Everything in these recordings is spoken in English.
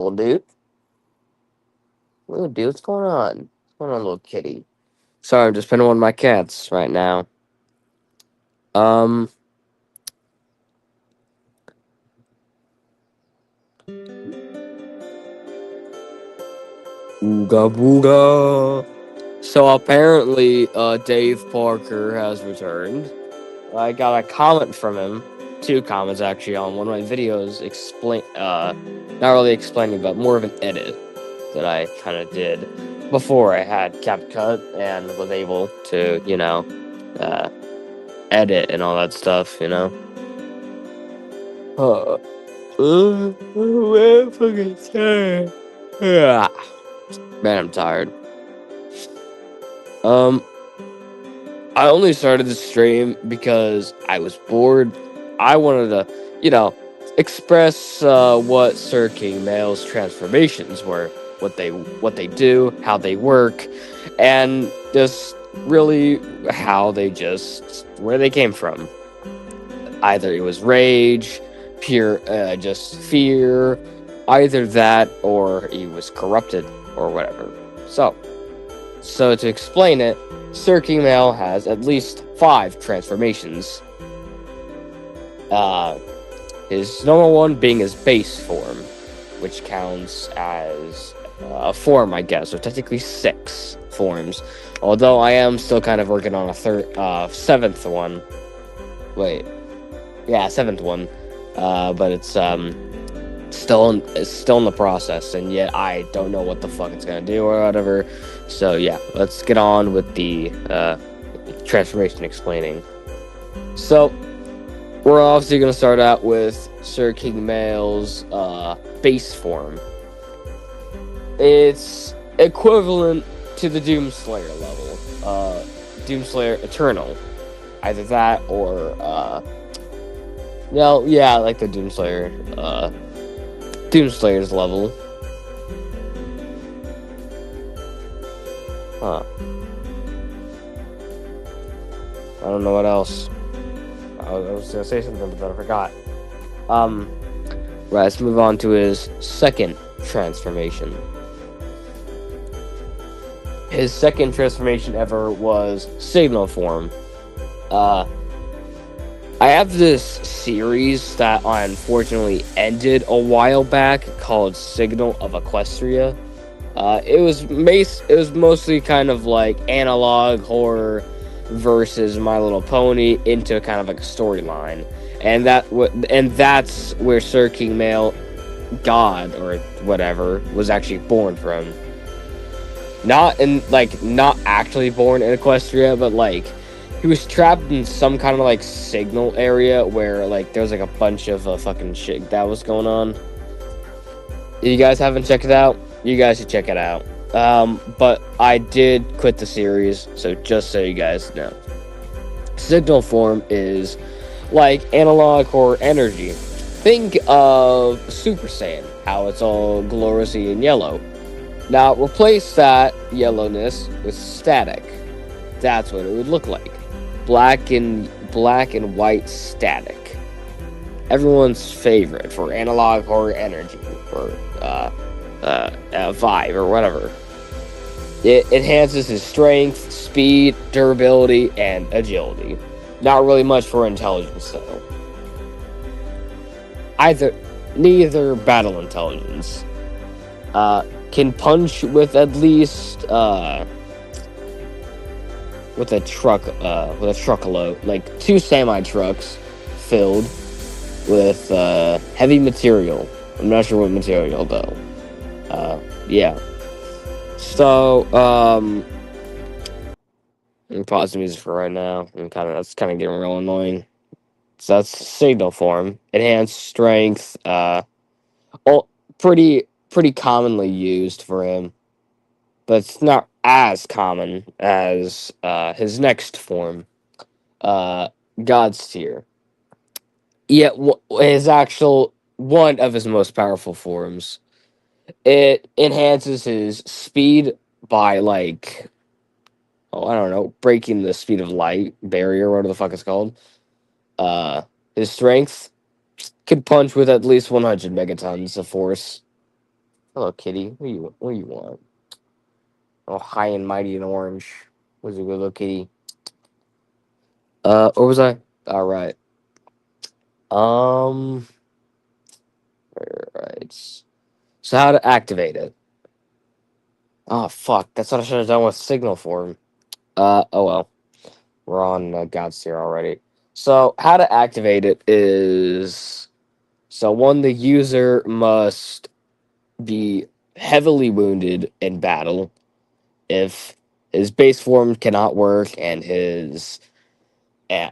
Little dude. Little dude, what's going on? What's going on, little kitty? Sorry, I'm just petting one of my cats right now. Um, Ooga booga. So apparently, Dave Parker has returned. I got a comment from him, two comments actually, on one of my videos. Not really explaining, but more of an edit that I kind of did before I had CapCut and was able to, uh, edit and all that stuff. Uh, man, I'm fucking tired. Yeah. Man, I'm tired. Um, I only started the stream because I was bored. I wanted to, express what SirKingMales transformations were, what they do, how they work, and just really where they came from. Either it was rage, pure just fear, either that or he was corrupted or whatever. So to explain it, SirKingMale has at least 5 transformations. His normal one being his base form, which counts as a form, I guess. So technically 6 forms. Although I am still kind of working on a 7th one. Wait, yeah, 7th one. But it's still in the process, and yet I don't know what the fuck it's gonna do or whatever. So yeah, let's get on with the transformation explaining. So we're obviously gonna start out with SirKingMale's base form. It's equivalent to the Doomslayer level, Doomslayer Eternal. Either that or like the Doomslayer's level. Huh. I don't know what else. I was gonna say something, but I forgot. Right, let's move on to his second transformation. His second transformation ever was Signal Form. I have this series that unfortunately ended a while back called Signal of Equestria. It was mostly kind of like analog horror versus My Little Pony into kind of like a storyline, and that's where SirKingMale God or whatever was actually born from. Not actually born in Equestria, but like he was trapped in some kind of like signal area where like there was like a bunch of fucking shit that was going on. You guys haven't checked it out? You guys should check it out. But I did quit the series, so just so you guys know. Signal form is like analog or energy. Think of Super Saiyan, how it's all gloriously in yellow. Now replace that yellowness with static. That's what it would look like. Black and white static. Everyone's favorite for analog or energy or vibe or whatever. It enhances his strength, speed, durability, and agility. Not really much for intelligence though. Neither battle intelligence. Can punch with at least with a truckload, like 2 semi trucks filled with heavy material. I'm not sure what material though. Yeah. So let me pause the music for right now. That's kind of getting real annoying. So that's Signal Form. Enhanced strength. Pretty commonly used for him, but it's not as common as his next form, God's Tier. Yet his actual one of his most powerful forms. It enhances his speed by like, I don't know, breaking the speed of light barrier, whatever the fuck it's called. His strength could punch with at least 100 megatons of force. Hello, kitty. What do you want? Oh, high and mighty and orange. Was a good little kitty. Or was I? All right. Um. Right. So how to activate it? Oh fuck! That's what I should have done with signal form. Oh well. We're on God's tier already. So how to activate it is so one the user must be heavily wounded in battle if his base form cannot work and his eh,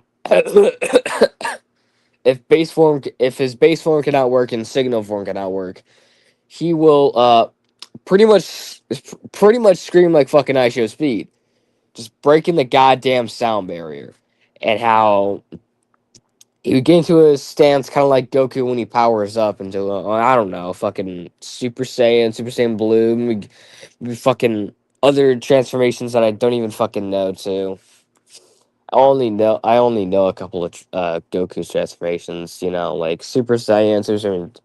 if his base form cannot work and signal form cannot work, he will pretty much scream like fucking I show speed, just breaking the goddamn sound barrier, and how he would get into a stance kind of like Goku when he powers up into I don't know, fucking Super Saiyan Blue, maybe fucking other transformations that I don't even fucking know too. I only know a couple of Goku transformations, you know, like Super Saiyan, Super Saiyan.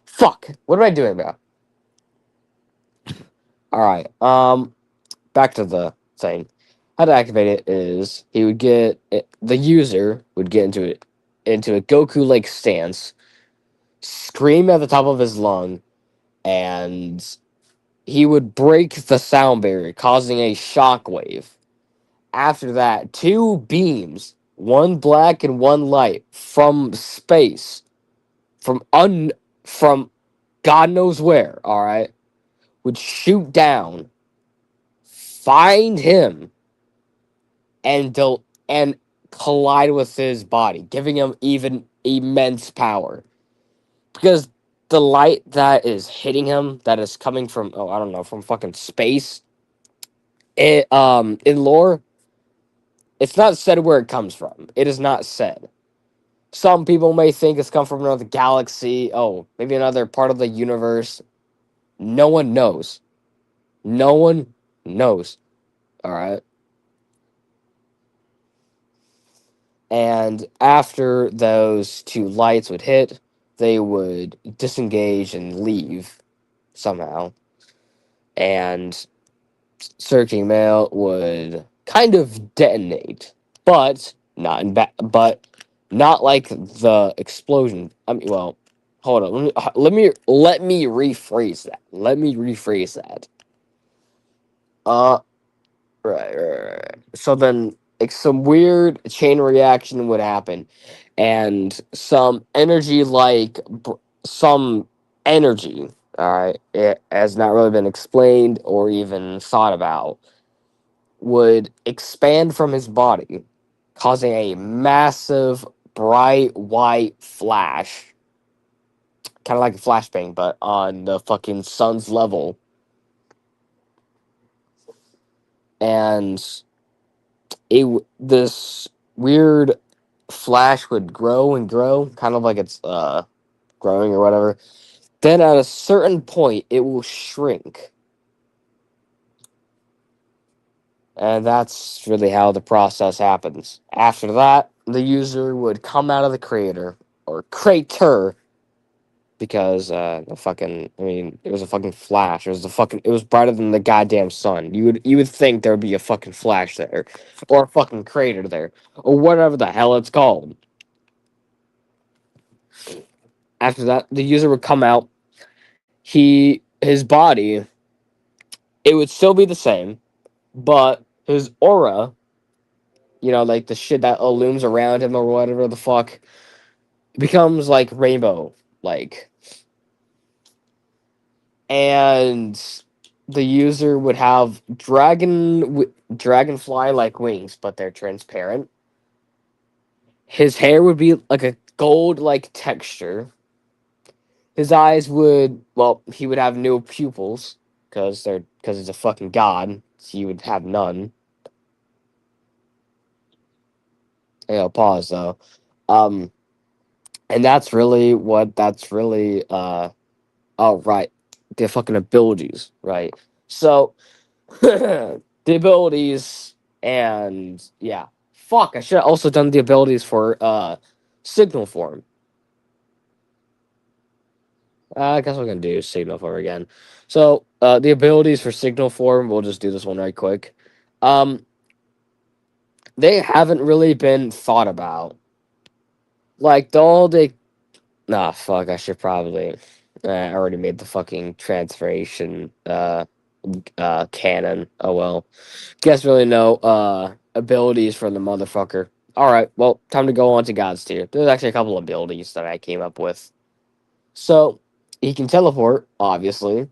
Fuck, what am I doing about? All right, back to the thing. How to activate it is the user would get into a Goku like stance, scream at the top of his lung, and he would break the sound barrier, causing a shockwave. After that, two beams, one black and one light, from space, from from God knows where, all right, would shoot down, find him, and collide with his body, giving him even immense power. Because the light that is hitting him, that is coming from I don't know, from fucking space, it in lore, it's not said where it comes from. It is not said. Some people may think it's come from another galaxy. Oh, maybe another part of the universe. No one knows. No one knows. All right. And after those two lights would hit, they would disengage and leave somehow. And SirKingMale would kind of detonate, but but not like the explosion. I mean, well, hold on. Let me rephrase that. Let me rephrase that. Uh, right. So then, like, some weird chain reaction would happen, and some energy. All right, it has not really been explained or even thought about, would expand from his body, causing a massive bright white flash, kind of like a flashbang, but on the fucking sun's level. And this weird flash would grow and grow, kind of like it's growing or whatever. Then at a certain point, it will shrink. And that's really how the process happens. After that, the user would come out of the crater, or crater, because it was a fucking flash. It was brighter than the goddamn sun. You would think there would be a fucking flash there, or a fucking crater there, or whatever the hell it's called. After that, the user would come out. His body, it would still be the same, but his aura, you know, like the shit that illumes around him or whatever the fuck, becomes like rainbow like, and the user would have dragonfly like wings, but they're transparent. His hair would be like a gold like texture. His eyes would, well, he would have no pupils because he's a fucking god. So he would have none. Pause though. Um, and that's really oh right, the fucking abilities, right? So the abilities, and yeah, fuck, I should have also done the abilities for signal form. I guess we're gonna do signal form again. So the abilities for signal form, we'll just do this one right quick. Um, they haven't really been thought about. Like the all they nah fuck, I should probably I already made the fucking transformation canon. Oh well. Guess really no abilities for the motherfucker. Alright, well, time to go on to God's tier. There's actually a couple abilities that I came up with. So he can teleport, obviously.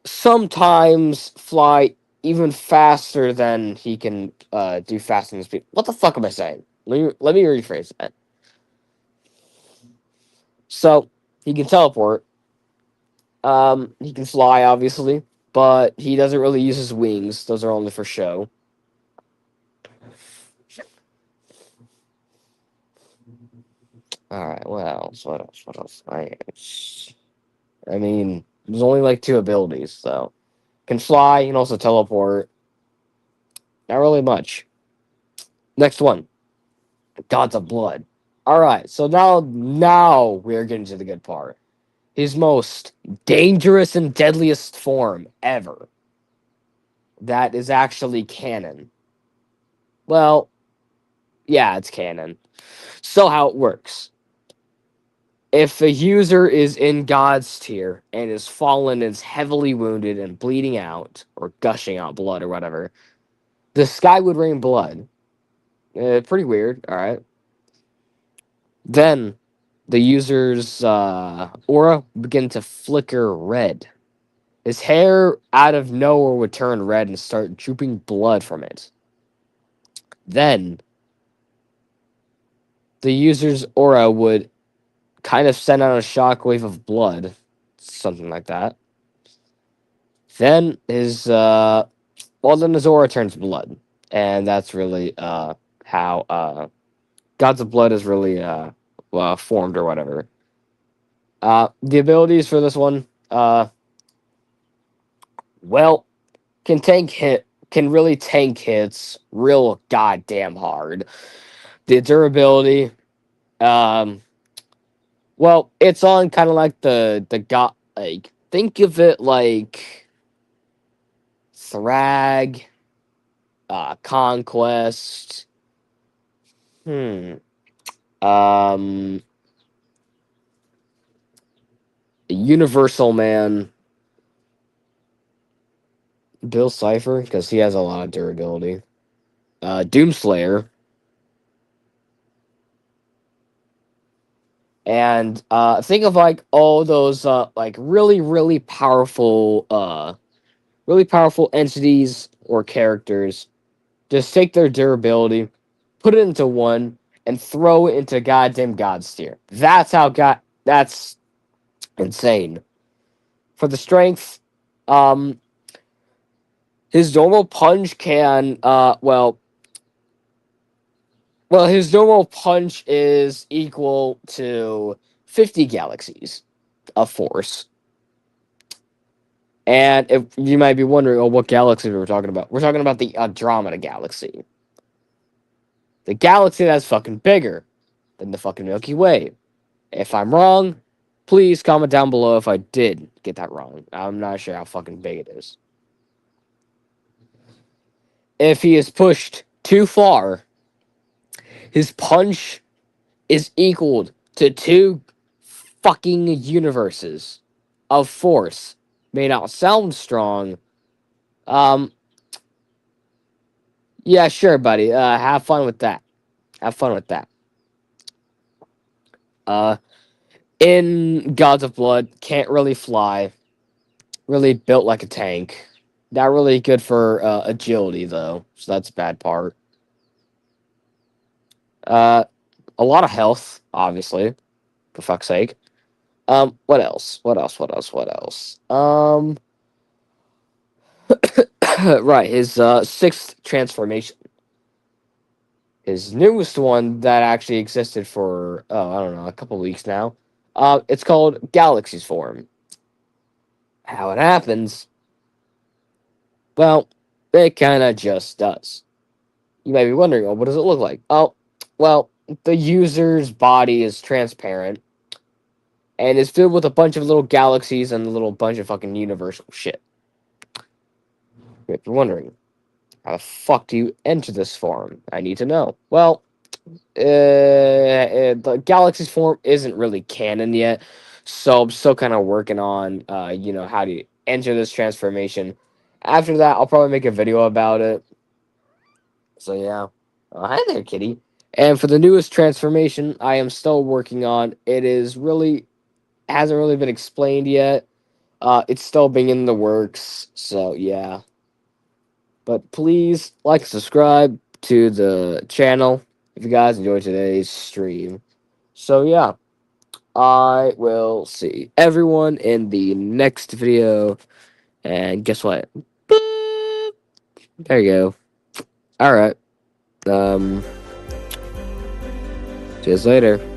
Sometimes fly even faster than he can do faster than speed. What the fuck am I saying? Let me rephrase that. So he can teleport. He can fly, obviously, but he doesn't really use his wings. Those are only for show. All right. What else? What else? What else? I mean, there's only like two abilities, so can fly. He can also teleport. Not really much. Next one, Gods of Blood. All right. So now we're getting to the good part. His most dangerous and deadliest form ever. That is actually canon. Well, yeah, it's canon. So how it works. If a user is in God's tier and is fallen, is heavily wounded and bleeding out, or gushing out blood or whatever, the sky would rain blood. Pretty weird, alright. Then the user's aura would begin to flicker red. His hair out of nowhere would turn red and start drooping blood from it. Then the user's aura would kind of send out a shockwave of blood, something like that. Then then his aura turns blood, and that's really how Gods of Blood is really formed or whatever. The abilities for this one, well, can really tank hits real goddamn hard. The durability, um, well, it's on kind of like the god, like think of it like Thrag, Conquest. Hmm. Um, Universal Man, Bill Cipher, because he has a lot of durability. Doomslayer, and think of like all those like really powerful entities or characters. Just take their durability, put it into one, and throw it into goddamn God's tier. That's how God. That's insane. For the strength, um, his normal punch can his normal punch is equal to 50 galaxies of force. And if you might be wondering, oh, what galaxy we're talking about? We're talking about the Andromeda galaxy. The galaxy that's fucking bigger than the fucking Milky Way. If I'm wrong, please comment down below if I did get that wrong. I'm not sure how fucking big it is. If he is pushed too far, his punch is equaled to two fucking universes of force. May not sound strong. Um, yeah, sure, buddy. Have fun with that. Have fun with that. Uh, in Gods of Blood, can't really fly. Really built like a tank. Not really good for agility though, so that's a bad part. Uh, a lot of health, obviously. For fuck's sake. What else? What else? What else? What else? Right, his sixth transformation. His newest one that actually existed for I don't know, a couple weeks now. It's called Galaxy's Form. How it happens? Well, it kind of just does. You might be wondering, oh, what does it look like? Oh, well, the user's body is transparent. and it's filled with a bunch of little galaxies and a little bunch of fucking universal shit. If you're wondering, how the fuck do you enter this form? I need to know. Well, the Galaxy's form isn't really canon yet, so I'm still kind of working on, how to enter this transformation. After that, I'll probably make a video about it. So yeah, hi there, kitty. And for the newest transformation, I am still working on. It is really hasn't really been explained yet. It's still being in the works. So yeah, but please like and subscribe to the channel if you guys enjoyed today's stream. So yeah, I will see everyone in the next video. And guess what? Boop. There you go. All right. See you later.